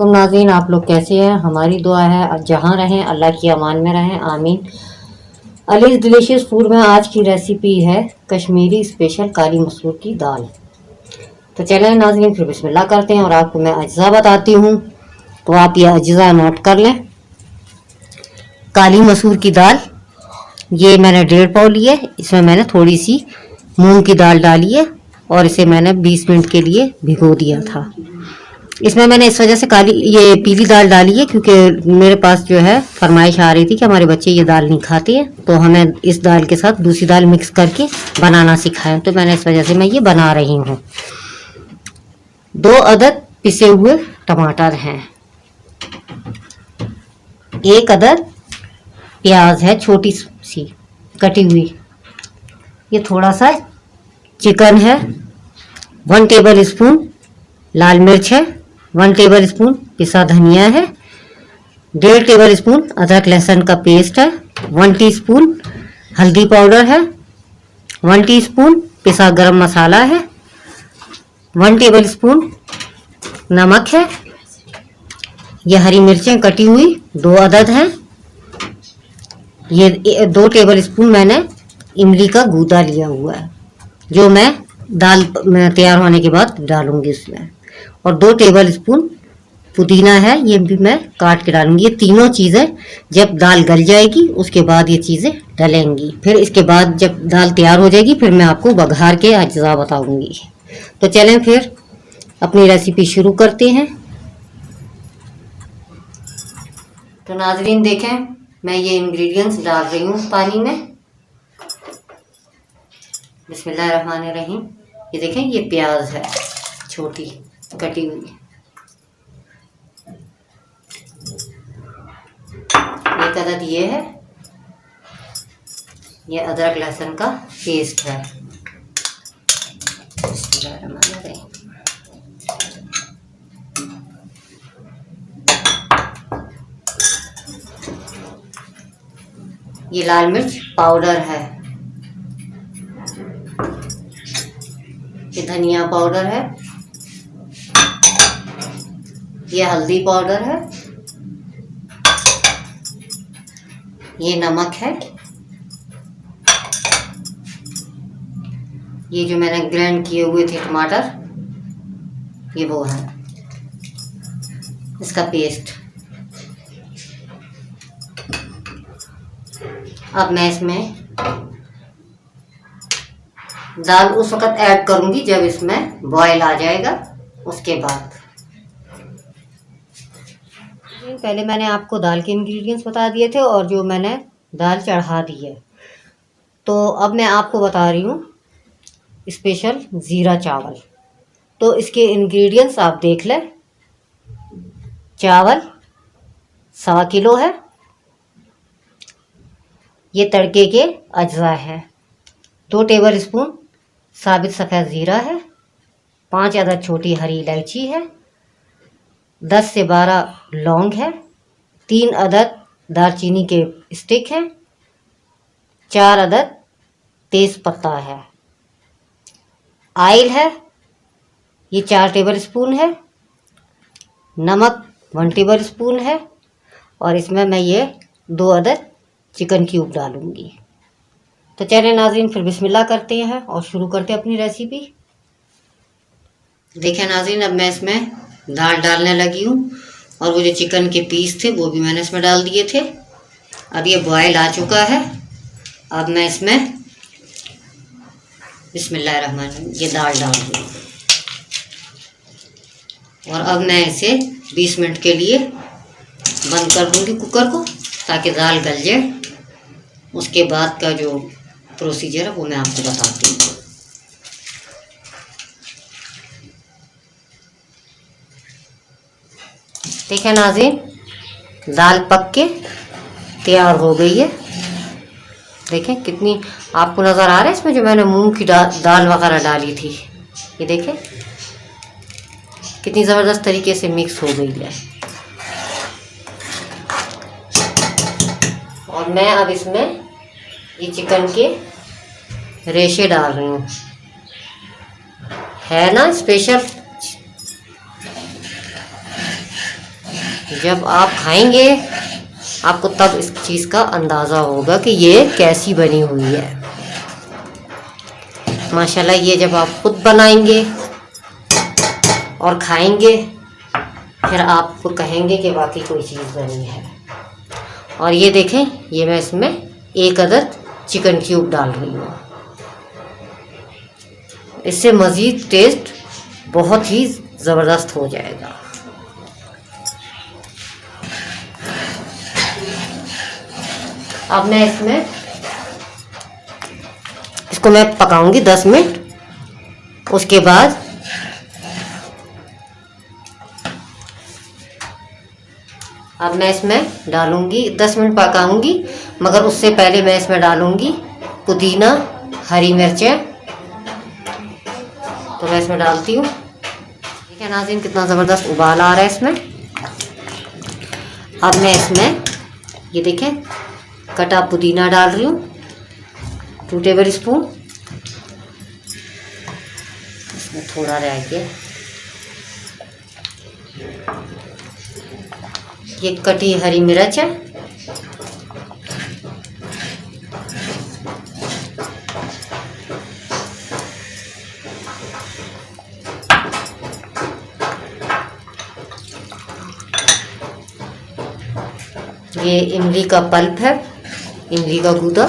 तो नाज़रीन, आप लोग कैसे हैं? हमारी दुआ है जहाँ रहें अल्लाह की अमान में रहें, आमीन। अलीज़ डिलीशियस फूड में आज की रेसिपी है कश्मीरी स्पेशल काली मसूर की दाल। तो चलें नाज़रीन, फिर बिस्मिल्लाह करते हैं और आपको मैं अज्जा बताती हूँ। तो आप ये अज्जा नोट कर लें। काली मसूर की दाल ये मैंने 1.5 पाव ली है। इसमें मैंने थोड़ी सी मूंग की दाल डाली है और इसे मैंने 20 मिनट के लिए भिगो दिया था। इसमें मैंने इस वजह से ये पीली दाल डाली है क्योंकि मेरे पास जो है फरमाइश आ रही थी कि हमारे बच्चे ये दाल नहीं खाते हैं, तो हमें इस दाल के साथ दूसरी दाल मिक्स करके बनाना सिखाएं, तो मैंने इस वजह से मैं ये बना रही हूँ। 2 अदद पिसे हुए टमाटर हैं, 1 अदद प्याज है छोटी सी कटी हुई, ये थोड़ा सा चिकन है, 1 टेबल स्पून लाल मिर्च है, 1 टेबल स्पून पिसा धनिया है, 1.5 टेबल स्पून अदरक लहसुन का पेस्ट है, 1 टीस्पून हल्दी पाउडर है, 1 टीस्पून पिसा गरम मसाला है, 1 टेबल स्पून नमक है। ये हरी मिर्चें कटी हुई 2 अदद हैं। ये 2 टेबल स्पून मैंने इमली का गूदा लिया हुआ है जो मैं दाल में तैयार होने के बाद डालूंगी इसमें, और 2 टेबल स्पून पुदीना है, ये भी मैं काट के डालूंगी। ये तीनों चीज़ें जब दाल गल जाएगी उसके बाद ये चीज़ें डलेंगी। फिर इसके बाद जब दाल तैयार हो जाएगी फिर मैं आपको बघार के अज्जा बताऊंगी। तो चलें फिर अपनी रेसिपी शुरू करते हैं। तो नाजरीन देखें, मैं ये इंग्रेडिएंट्स डाल रही हूँ पानी में। बिस्मिल्लाहिर्रहमानिर्रहीम। ये देखें, ये प्याज है छोटी कटी हुई, 1 अदद ये है, ये अदरक लहसुन का पेस्ट है। बिस्मिल्लाहिर्रहमानिर्रहीम। ये लाल मिर्च पाउडर है, ये धनिया पाउडर है, ये हल्दी पाउडर है, ये नमक है, ये जो मैंने ग्राइंड किए हुए थे टमाटर ये वो है, इसका पेस्ट। अब मैं इसमें दाल उस वक्त ऐड करूंगी जब इसमें बॉयल आ जाएगा, उसके बाद। पहले मैंने आपको दाल के इंग्रेडिएंट्स बता दिए थे और जो मैंने दाल चढ़ा दी है। तो अब मैं आपको बता रही हूँ स्पेशल ज़ीरा चावल। तो इसके इंग्रेडिएंट्स आप देख लें। चावल 1.25 किलो है, ये तड़के के अज्जा है। 2 टेबल स्पून साबित सफ़ेद ज़ीरा है, 5 अदद छोटी हरी इलायची है, 10 से 12 लौंग है, 3 अदद दालचीनी के स्टिक हैं, 4 अदद तेज़ पत्ता है। आयल है, ये 4 टेबल स्पून है, नमक 1 टेबल स्पून है, और इसमें मैं ये 2 अदद चिकन क्यूब डालूंगी। तो चलिए नाज़रीन, फिर बिस्मिल्लाह करते हैं और शुरू करते हैं अपनी रेसिपी। देखें नाज़रीन, अब मैं इसमें दाल डालने लगी हूँ और वो जो चिकन के पीस थे वो भी मैंने इसमें डाल दिए थे। अब ये बॉयल आ चुका है। अब मैं इसमें बिस्मिल्लाहिर्रहमानिर्रहीम ये दाल डाल दूँ और अब मैं इसे 20 मिनट के लिए बंद कर दूँगी कुकर को, ताकि दाल गल जाए। उसके बाद का जो प्रोसीजर है वो मैं आपको बताती हूँ। ठीक है नाज़रीन, दाल पक के तैयार हो गई है। देखें कितनी आपको नज़र आ रहा है इसमें जो मैंने मूंग की दाल वगैरह डाली थी, ये देखें कितनी ज़बरदस्त तरीके से मिक्स हो गई है। और मैं अब इसमें ये चिकन के रेशे डाल रही हूँ। है ना स्पेशल। जब आप खाएंगे आपको तब इस चीज़ का अंदाज़ा होगा कि ये कैसी बनी हुई है। माशाल्लाह ये जब आप खुद बनाएंगे और खाएंगे फिर आप कहेंगे कि वाकई कोई चीज़ बनी है। और ये देखें, ये मैं इसमें एक अदद चिकन क्यूब डाल रही हूँ। इससे मज़ीद टेस्ट बहुत ही ज़बरदस्त हो जाएगा। अब मैं इसको मैं पकाऊंगी 10 मिनट। उसके बाद अब मैं इसमें डालूंगी, 10 मिनट पकाऊंगी, मगर उससे पहले मैं इसमें डालूंगी पुदीना, हरी मिर्चें। तो मैं इसमें डालती हूँ। ठीक है नाज़रीन, कितना ज़बरदस्त उबाल आ रहा है इसमें। अब मैं इसमें ये देखें कटा पुदीना डाल रही हूँ 2 टेबल स्पून। इसमें थोड़ा रह गया। ये कटी हरी मिर्च है। ये इमली का पल्प है, इमली का गूदा।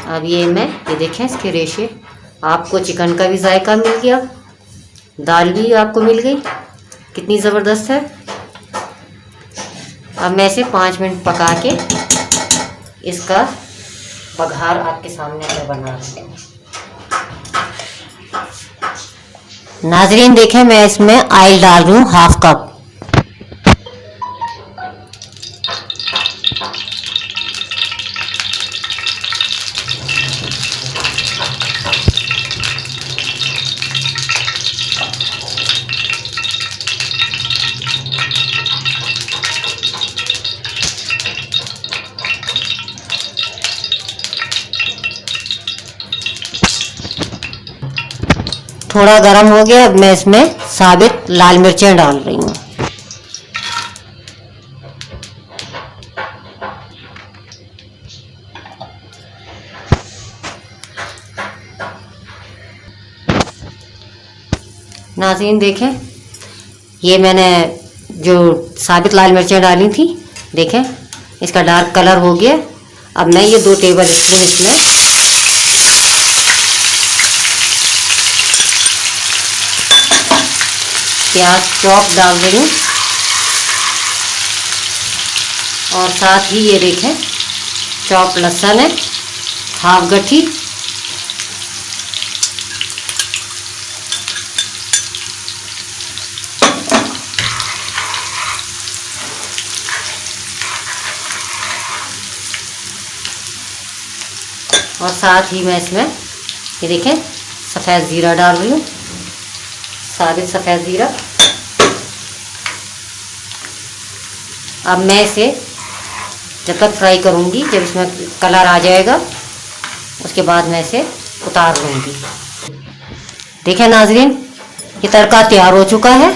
अब ये देखें इसके रेशे। आपको चिकन का भी जायका मिल गया, दाल भी आपको मिल गई, कितनी ज़बरदस्त है। अब मैं इसे 5 मिनट पका के इसका बघार आपके सामने मैं बना रही हूँ। नाजरीन देखें, मैं इसमें ऑयल डाल रही हूँ 1/2 कप। थोड़ा गर्म हो गया। अब मैं इसमें साबित लाल मिर्चें डाल रही हूँ। नाज़रीन देखें, ये मैंने जो साबित लाल मिर्चें डाली थी, देखें इसका डार्क कलर हो गया। अब मैं ये 2 टेबल स्पून इसमें प्याज चॉप डाल रही हूँ। और साथ ही ये देखें चॉप लहसुन है, 1/2 गट्ठी। और साथ ही मैं इसमें ये देखें सफ़ेद ज़ीरा डाल रही हूँ, साबित सफ़ेद ज़ीरा। अब मैं इसे जब तक फ्राई करूँगी, जब इसमें कलर आ जाएगा उसके बाद मैं इसे उतार लूँगी। देखें नाजरीन, ये तड़का तैयार हो चुका है।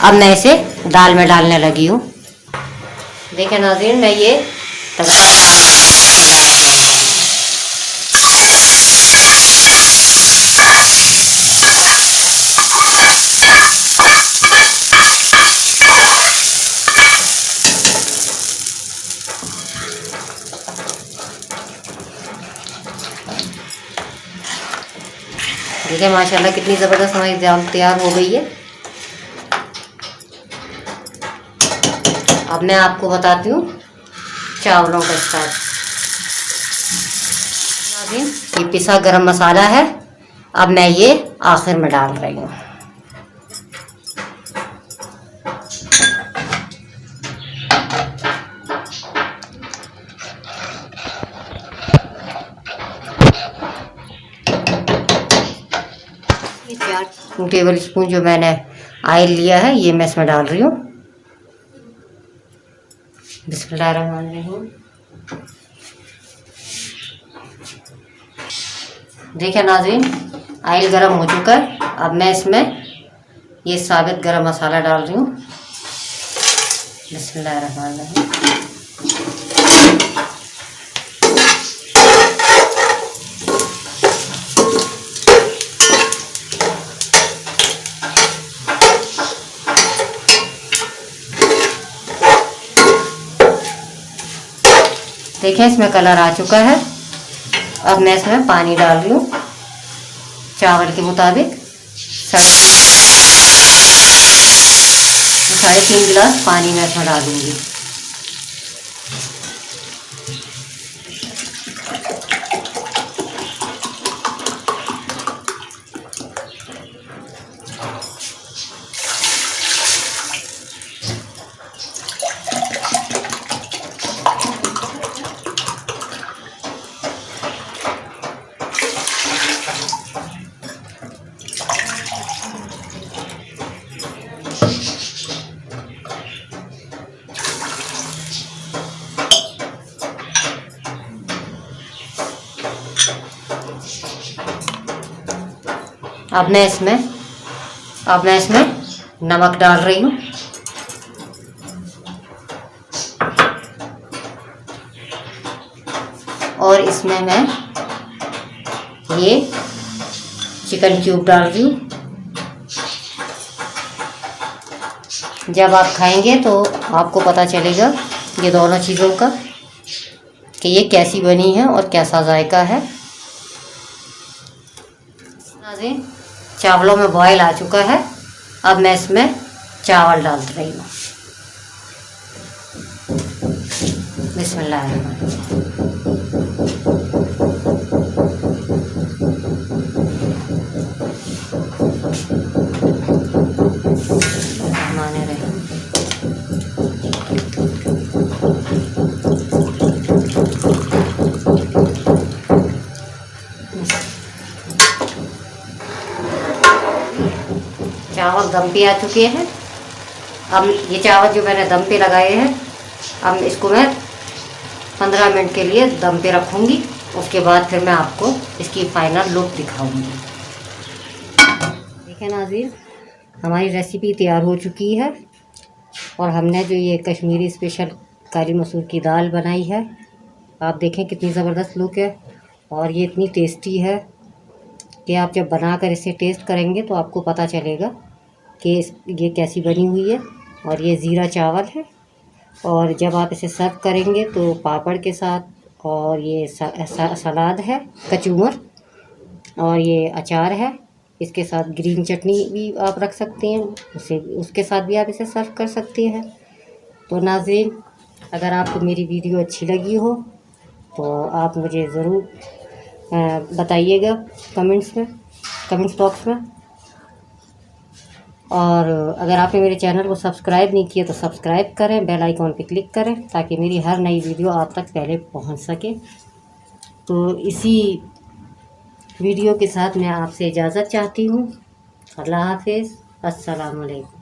अब मैं इसे दाल में डालने लगी हूँ। देखें नाजरीन, मैं ये तड़का देखिए माशाल्लाह कितनी ज़बरदस्त हमारी दाल तैयार हो गई है। अब मैं आपको बताती हूँ चावलों का स्टार्ट। ये पिसा गरम मसाला है, अब मैं ये आखिर में डाल रही हूँ। ये 4 टेबल स्पून जो मैंने ऑयल लिया है ये मैं इसमें डाल रही हूँ। बिस्मिल्लाहिर्रहमानिर्रहीम। देखिए नाज़रीन, ऑयल गरम हो चुका है। अब मैं इसमें ये साबित गरम मसाला डाल रही हूँ। बिस्मिल्लाहिर्रहमानिर्रहीम। देखिए इसमें कलर आ चुका है। अब मैं इसमें पानी डाल रही हूँ चावल के मुताबिक। 3.5 गिलास पानी मैं इसमें डालूंगी। अब मैं इसमें नमक डाल रही हूँ। और इसमें मैं ये चिकन क्यूब डाल रही हूँ। जब आप खाएंगे तो आपको पता चलेगा ये दोनों चीज़ों का कि ये कैसी बनी है और कैसा जायका है। नाज़रीन, चावलों में बॉयल आ चुका है। अब मैं इसमें चावल डाल रही हूँ। बिस्मिल्लाहिर्रहमानिर्रहीम। चावल दम पे आ चुके हैं। अब ये चावल जो मैंने दम पे लगाए हैं, अब इसको मैं 15 मिनट के लिए दम पे रखूँगी। उसके बाद फिर मैं आपको इसकी फाइनल लुक दिखाऊंगी। देखिए नाज़रीन, हमारी रेसिपी तैयार हो चुकी है। और हमने जो ये कश्मीरी स्पेशल काली मसूर की दाल बनाई है, आप देखें कितनी ज़बरदस्त लुक है। और ये इतनी टेस्टी है कि आप जब बनाकर इसे टेस्ट करेंगे तो आपको पता चलेगा कि ये कैसी बनी हुई है। और ये ज़ीरा चावल है। और जब आप इसे सर्व करेंगे तो पापड़ के साथ, और ये सलाद है कचूमर, और ये अचार है। इसके साथ ग्रीन चटनी भी आप रख सकते हैं, उसके साथ भी आप इसे सर्व कर सकते हैं। तो नाज़रीन, अगर आपको मेरी वीडियो अच्छी लगी हो तो आप मुझे ज़रूर बताइएगा कमेंट्स बॉक्स में। और अगर आपने मेरे चैनल को सब्सक्राइब नहीं किया तो सब्सक्राइब करें, बेल आइकॉन पे क्लिक करें ताकि मेरी हर नई वीडियो आप तक पहले पहुंच सके। तो इसी वीडियो के साथ मैं आपसे इजाज़त चाहती हूँ। अल्लाह हाफ़िज़। अस्सलाम वालेकुम।